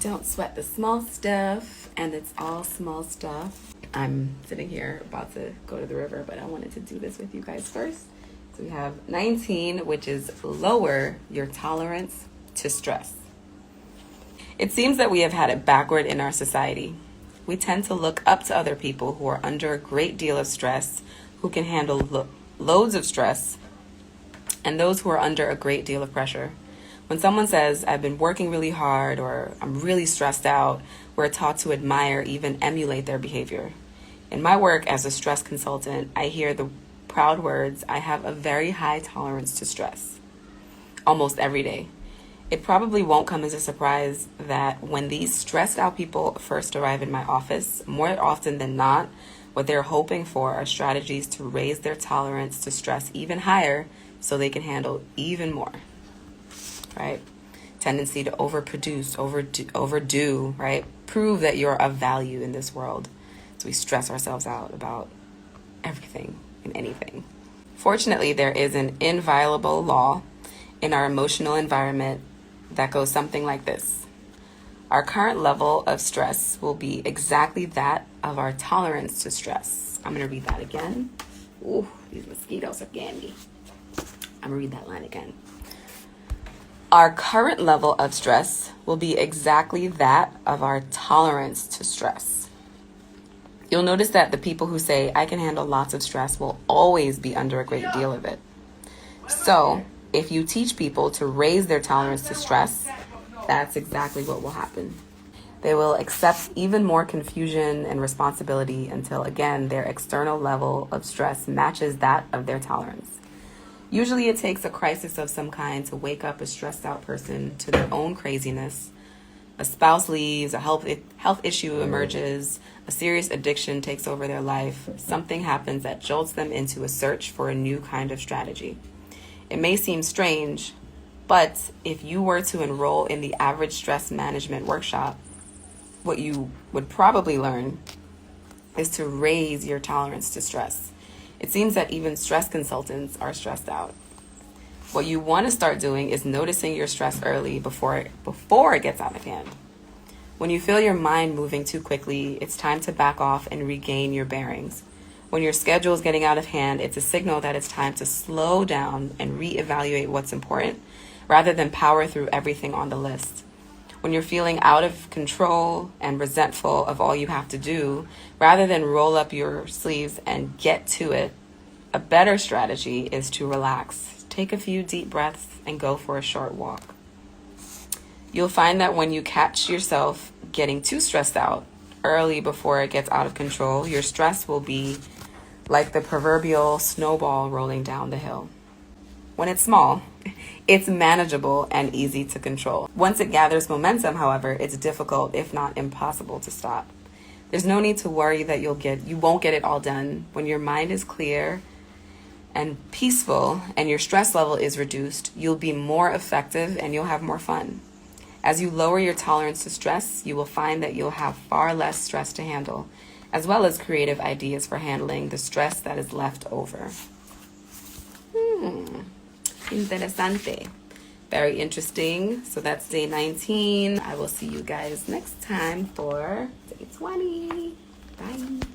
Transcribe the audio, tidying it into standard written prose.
Don't sweat the small stuff, and it's all small stuff. I'm sitting here about to go to the river, but I wanted to do this with you guys first. So we have 19, which is lower your tolerance to stress. It seems that we have had it backward in our society. We tend to look up to other people who are under a great deal of stress, who can handle loads of stress, and those who are under a great deal of pressure. When someone says, I've been working really hard, or I'm really stressed out, we're taught to admire, even emulate their behavior. In my work as a stress consultant, I hear the proud words, I have a very high tolerance to stress, almost every day. It probably won't come as a surprise that when these stressed out people first arrive in my office, more often than not, what they're hoping for are strategies to raise their tolerance to stress even higher so they can handle even more. Right? Tendency to overproduce, overdo, right? Prove that you're of value in this world. So we stress ourselves out about everything and anything. Fortunately, there is an inviolable law in our emotional environment that goes something like this. Our current level of stress will be exactly that of our tolerance to stress. I'm going to read that again. Ooh, these mosquitoes are getting me. I'm going to read that line again. Our current level of stress will be exactly that of our tolerance to stress. You'll notice that the people who say, I can handle lots of stress will always be under a great deal of it. So, if you teach people to raise their tolerance to stress, that's exactly what will happen. They will accept even more confusion and responsibility until, again, their external level of stress matches that of their tolerance. Usually it takes a crisis of some kind to wake up a stressed out person to their own craziness. A spouse leaves, a health issue emerges, a serious addiction takes over their life. Something happens that jolts them into a search for a new kind of strategy. It may seem strange, but if you were to enroll in the average stress management workshop, what you would probably learn is to raise your tolerance to stress. It seems that even stress consultants are stressed out. What you want to start doing is noticing your stress early before it gets out of hand. When you feel your mind moving too quickly, it's time to back off and regain your bearings. When your schedule is getting out of hand, it's a signal that it's time to slow down and reevaluate what's important rather than power through everything on the list. When you're feeling out of control and resentful of all you have to do, rather than roll up your sleeves and get to it, a better strategy is to relax. Take a few deep breaths and go for a short walk. You'll find that when you catch yourself getting too stressed out early before it gets out of control, your stress will be like the proverbial snowball rolling down the hill. When it's small, it's manageable and easy to control. Once it gathers momentum, however, it's difficult, if not impossible, to stop. There's no need to worry that you won't get it all done. When your mind is clear and peaceful and your stress level is reduced, you'll be more effective and you'll have more fun. As you lower your tolerance to stress, you will find that you'll have far less stress to handle, as well as creative ideas for handling the stress that is left over. Interesante. Very interesting. So that's day 19. I will see you guys next time for day 20. Bye.